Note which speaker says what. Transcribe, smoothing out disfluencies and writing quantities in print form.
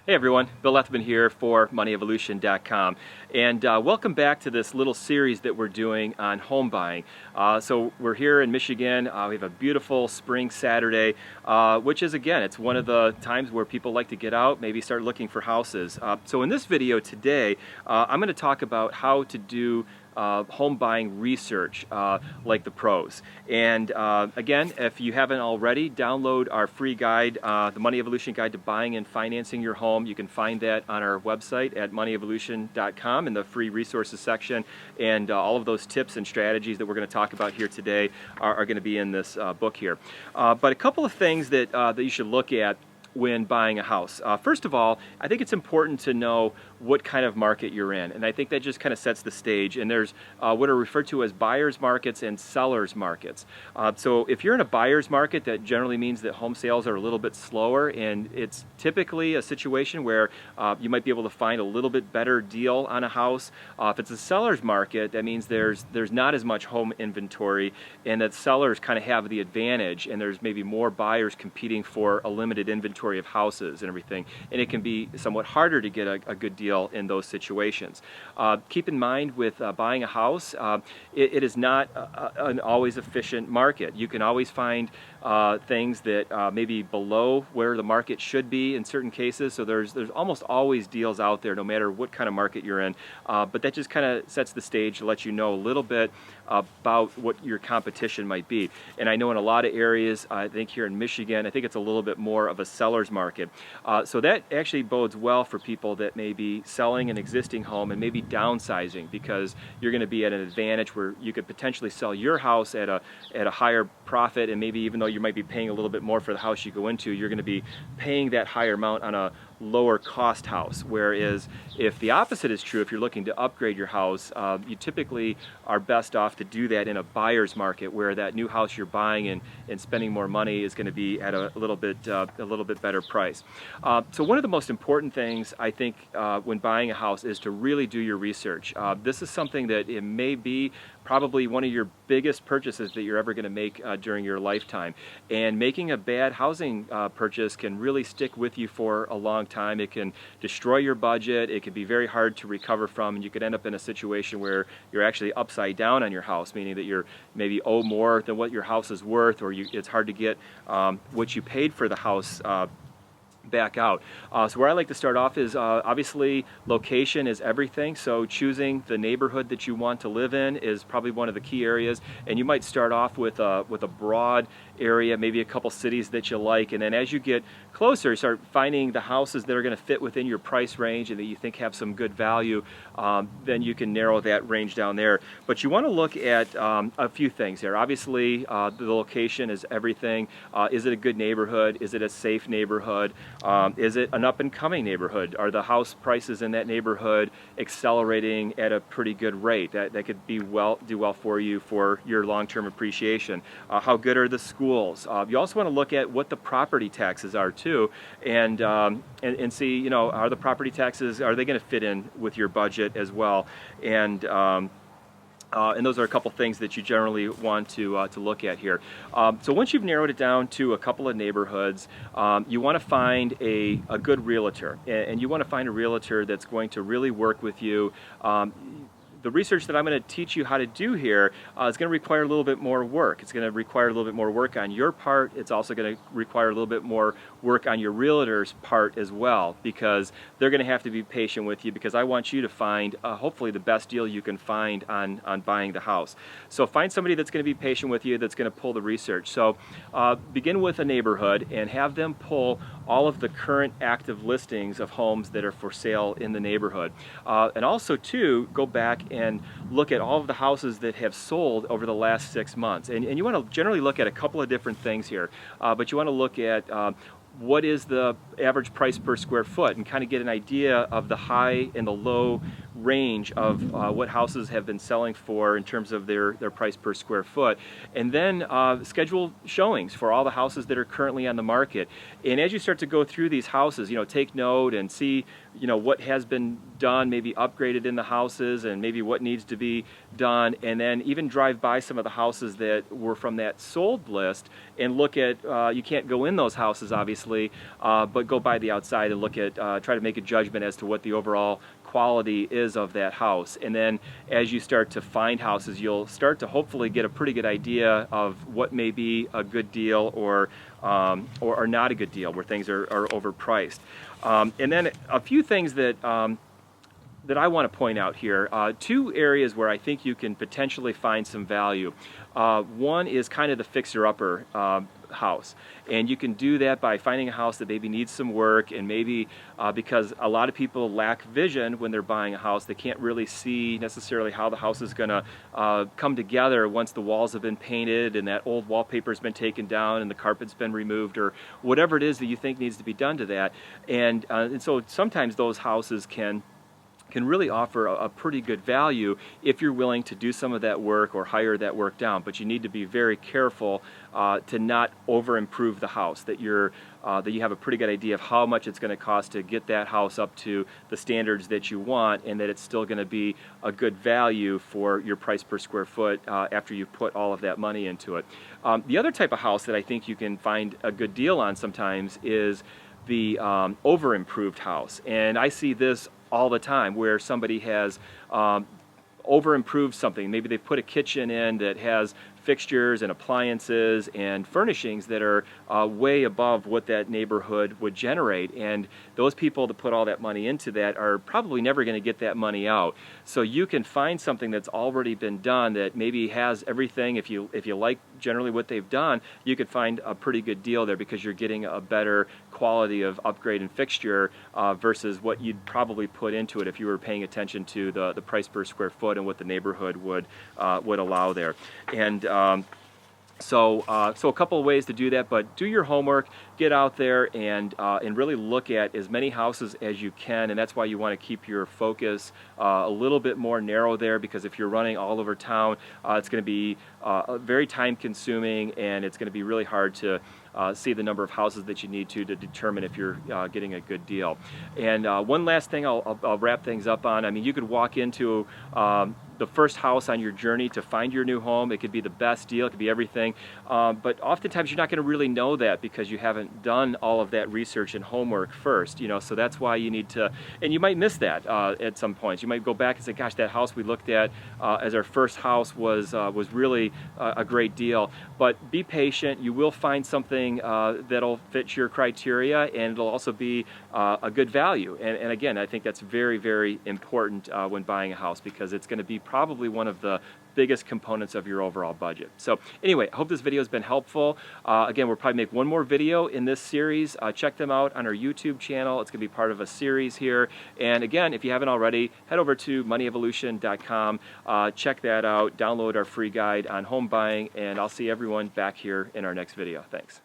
Speaker 1: Hey everyone, Bill Lethman here for MoneyEvolution.com, and welcome back to this little series that we're doing on home buying. So we're here in Michigan. We have a beautiful spring Saturday, which is, again, it's one of the times where people like to get out, maybe start looking for houses. So in this video today, I'm going to talk about how to do home buying research like the pros. And again, if you haven't already, download our free guide, the Money Evolution Guide to Buying and Financing Your Home. You can find that on our website at moneyevolution.com in the free resources section. And all of those tips and strategies that we're going to talk about here today are going to be in this book here. But a couple of things that you should look at when buying a house. First of all, I think it's important to know what kind of market you're in, and I think that just kind of sets the stage. And there's what are referred to as buyer's markets and seller's markets. So if you're in a buyer's market, that generally means that home sales are a little bit slower, and it's typically a situation where you might be able to find a little bit better deal on a house. If it's a seller's market, that means there's not as much home inventory, and that sellers kind of have the advantage, and there's maybe more buyers competing for a limited inventory of houses and everything, and it can be somewhat harder to get a good deal in those situations. Keep in mind with buying a house, it is not an always efficient market. You can always find things that may be below where the market should be in certain cases, so there's almost always deals out there no matter what kind of market you're in, but that just kind of sets the stage to let you know a little bit about what your competition might be. And I know in a lot of areas, I think here in Michigan, I think it's a little bit more of a seller's market. So that actually bodes well for people that may be selling an existing home and maybe downsizing, because you're going to be at an advantage where you could potentially sell your house at a higher profit, and maybe even though you might be paying a little bit more for the house you go into, you're going to be paying that higher amount on a lower cost house. Whereas if the opposite is true, if you're looking to upgrade your house, you typically are best off to do that in a buyer's market, where that new house you're buying and spending more money is going to be at a little bit better price. So one of the most important things I think when buying a house is to really do your research. This is something that it may be probably one of your biggest purchases that you're ever going to make during your lifetime. And making a bad housing purchase can really stick with you for a long time. It can destroy your budget. It can be very hard to recover from, and you could end up in a situation where you're actually upside down on your house, meaning that you're maybe owe more than what your house is worth, or it's hard to get what you paid for the house back out. So where I like to start off is obviously location is everything. So choosing the neighborhood that you want to live in is probably one of the key areas. And you might start off with a broad area, maybe a couple cities that you like, and then as you get closer, you start finding the houses that are going to fit within your price range and that you think have some good value. Then you can narrow that range down there. But you want to look at a few things here. Obviously, the location is everything. Is it a good neighborhood? Is it a safe neighborhood? Is it an up-and-coming neighborhood? Are the house prices in that neighborhood accelerating at a pretty good rate? That could do well for you for your long-term appreciation. How good are the schools? You also want to look at what the property taxes are too, and see, you know, are the property taxes, are they going to fit in with your budget as well? And those are a couple things that you generally want to look at here. So once you've narrowed it down to a couple of neighborhoods, you want to find a good realtor, and you want to find a realtor that's going to really work with you. The research that I'm going to teach you how to do here is going to require a little bit more work. It's going to require a little bit more work on your part. It's also going to require a little bit more work on your realtor's part as well, because they're going to have to be patient with you, because I want you to find hopefully the best deal you can find on buying the house. So find somebody that's going to be patient with you, that's going to pull the research. So begin with a neighborhood and have them pull all of the current active listings of homes that are for sale in the neighborhood. And also too, go back and look at all of the houses that have sold over the last 6 months. And you want to generally look at a couple of different things here, but you want to look at what is the average price per square foot and kind of get an idea of the high and the low range of what houses have been selling for in terms of their price per square foot, and then schedule showings for all the houses that are currently on the market. And as you start to go through these houses, take note and see what has been done, maybe upgraded in the houses, and maybe what needs to be done, and then even drive by some of the houses that were from that sold list and look at, you can't go in those houses obviously, but go by the outside and look at, try to make a judgment as to what the overall quality is of that house. And then as you start to find houses, you'll start to hopefully get a pretty good idea of what may be a good deal or not a good deal, where things are overpriced. And then a few things that that I want to point out here. Two areas where I think you can potentially find some value. One is kind of the fixer-upper house, and you can do that by finding a house that maybe needs some work, and maybe because a lot of people lack vision when they're buying a house, they can't really see necessarily how the house is going to come together once the walls have been painted and that old wallpaper's been taken down and the carpet's been removed, or whatever it is that you think needs to be done to that. And so sometimes those houses can really offer a pretty good value if you're willing to do some of that work or hire that work down. But you need to be very careful to not over improve the house, that you have a pretty good idea of how much it's going to cost to get that house up to the standards that you want, and that it's still going to be a good value for your price per square foot after you put all of that money into it. The other type of house that I think you can find a good deal on sometimes is the over improved house. And I see this all the time, where somebody has over improved something. Maybe they've put a kitchen in that has fixtures and appliances and furnishings that are way above what that neighborhood would generate, and those people that put all that money into that are probably never going to get that money out. So you can find something that's already been done that maybe has everything. If you like generally what they've done, you could find a pretty good deal there, because you're getting a better quality of upgrade and fixture versus what you'd probably put into it if you were paying attention to the price per square foot and what the neighborhood would allow there. And so a couple of ways to do that, but do your homework, get out there and really look at as many houses as you can, and that's why you want to keep your focus a little bit more narrow there, because if you're running all over town, it's going to be very time consuming, and it's going to be really hard to see the number of houses that you need to determine if you're getting a good deal. And one last thing I'll wrap things up on. I mean, you could walk into the first house on your journey to find your new home. It could be the best deal, it could be everything, but oftentimes you're not going to really know that because you haven't done all of that research and homework first, so that's why you need to, and you might miss that at some points. You might go back and say, gosh, that house we looked at as our first house was really a great deal. But be patient, you will find something that'll fit your criteria, and it'll also be a good value. And again, I think that's very, very important when buying a house, because it's going to be probably one of the biggest components of your overall budget. So anyway, I hope this video has been helpful. Again, we'll probably make one more video in this series. Check them out on our YouTube channel. It's going to be part of a series here. And again, if you haven't already, head over to moneyevolution.com. Check that out. Download our free guide on home buying, and I'll see everyone back here in our next video. Thanks.